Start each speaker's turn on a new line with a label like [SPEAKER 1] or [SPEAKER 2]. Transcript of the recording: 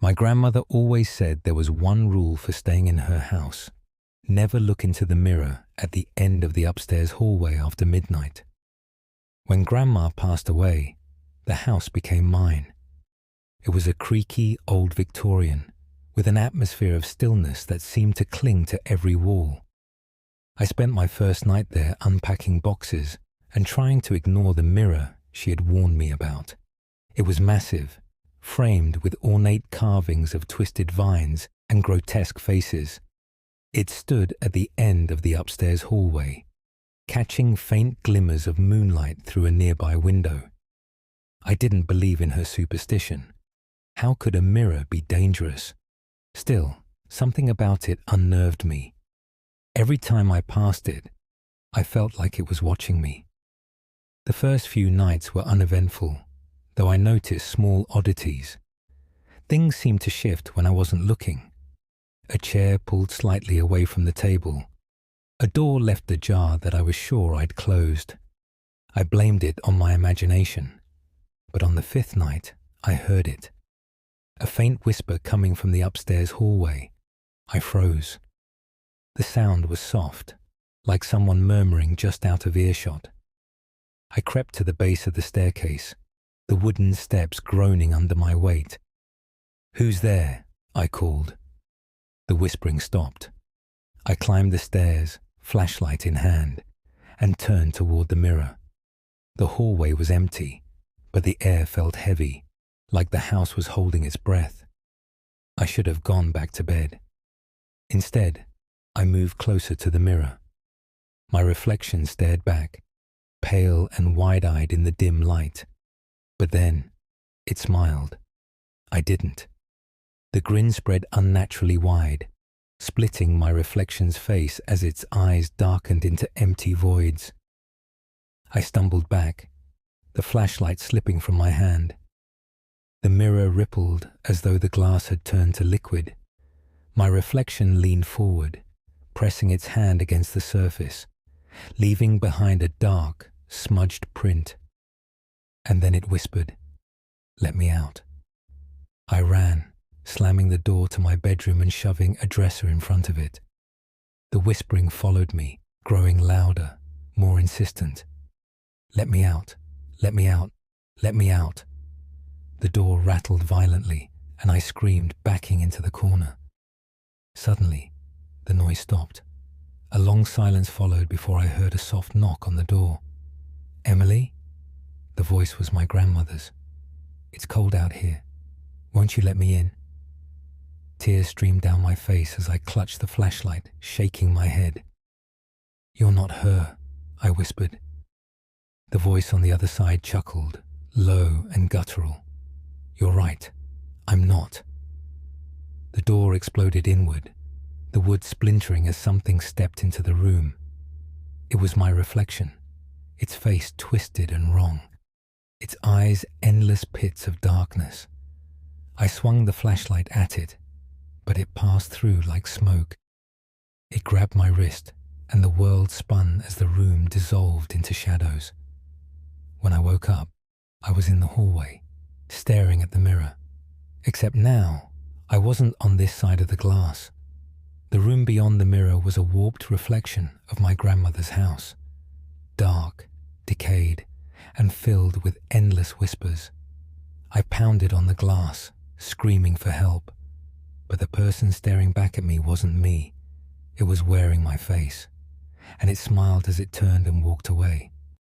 [SPEAKER 1] My grandmother always said there was one rule for staying in her house: never look into the mirror at the end of the upstairs hallway after midnight. When Grandma passed away, the house became mine. It was a creaky old Victorian with an atmosphere of stillness that seemed to cling to every wall. I spent my first night there unpacking boxes and trying to ignore the mirror she had warned me about. It was massive, framed with ornate carvings of twisted vines and grotesque faces. It stood at the end of the upstairs hallway, catching faint glimmers of moonlight through a nearby window. I didn't believe in her superstition. How could a mirror be dangerous? Still, something about it unnerved me. Every time I passed it, I felt like it was watching me. The first few nights were uneventful, though I noticed small oddities. Things seemed to shift when I wasn't looking. A chair pulled slightly away from the table. A door left ajar that I was sure I'd closed. I blamed it on my imagination. But on the fifth night, I heard it. A faint whisper coming from the upstairs hallway. I froze. The sound was soft, like someone murmuring just out of earshot. I crept to the base of the staircase, the wooden steps groaning under my weight. "Who's there?" I called. The whispering stopped. I climbed the stairs, flashlight in hand, and turned toward the mirror. The hallway was empty, but the air felt heavy, like the house was holding its breath. I should have gone back to bed. Instead, I moved closer to the mirror. My reflection stared back, pale and wide-eyed in the dim light. But then, it smiled. I didn't. The grin spread unnaturally wide, splitting my reflection's face as its eyes darkened into empty voids. I stumbled back, the flashlight slipping from my hand. The mirror rippled as though the glass had turned to liquid. My reflection leaned forward, pressing its hand against the surface, leaving behind a dark, smudged print. And then it whispered, "Let me out." I ran, slamming the door to my bedroom and shoving a dresser in front of it. The whispering followed me, growing louder, more insistent. "Let me out, let me out, let me out." The door rattled violently, and I screamed, backing into the corner. Suddenly, the noise stopped. A long silence followed before I heard a soft knock on the door. "Emily?" The voice was my grandmother's. "It's cold out here. Won't you let me in?" Tears streamed down my face as I clutched the flashlight, shaking my head. "You're not her," I whispered. The voice on the other side chuckled, low and guttural. "You're right. I'm not." The door exploded inward, the wood splintering as something stepped into the room. It was my reflection, its face twisted and wrong, its eyes endless pits of darkness. I swung the flashlight at it, but it passed through like smoke. It grabbed my wrist, and the world spun as the room dissolved into shadows. When I woke up, I was in the hallway, staring at the mirror. Except now, I wasn't on this side of the glass. The room beyond the mirror was a warped reflection of my grandmother's house, dark, decayed, and filled with endless whispers. I pounded on the glass, screaming for help, but the person staring back at me wasn't me. It was wearing my face, and it smiled as it turned and walked away.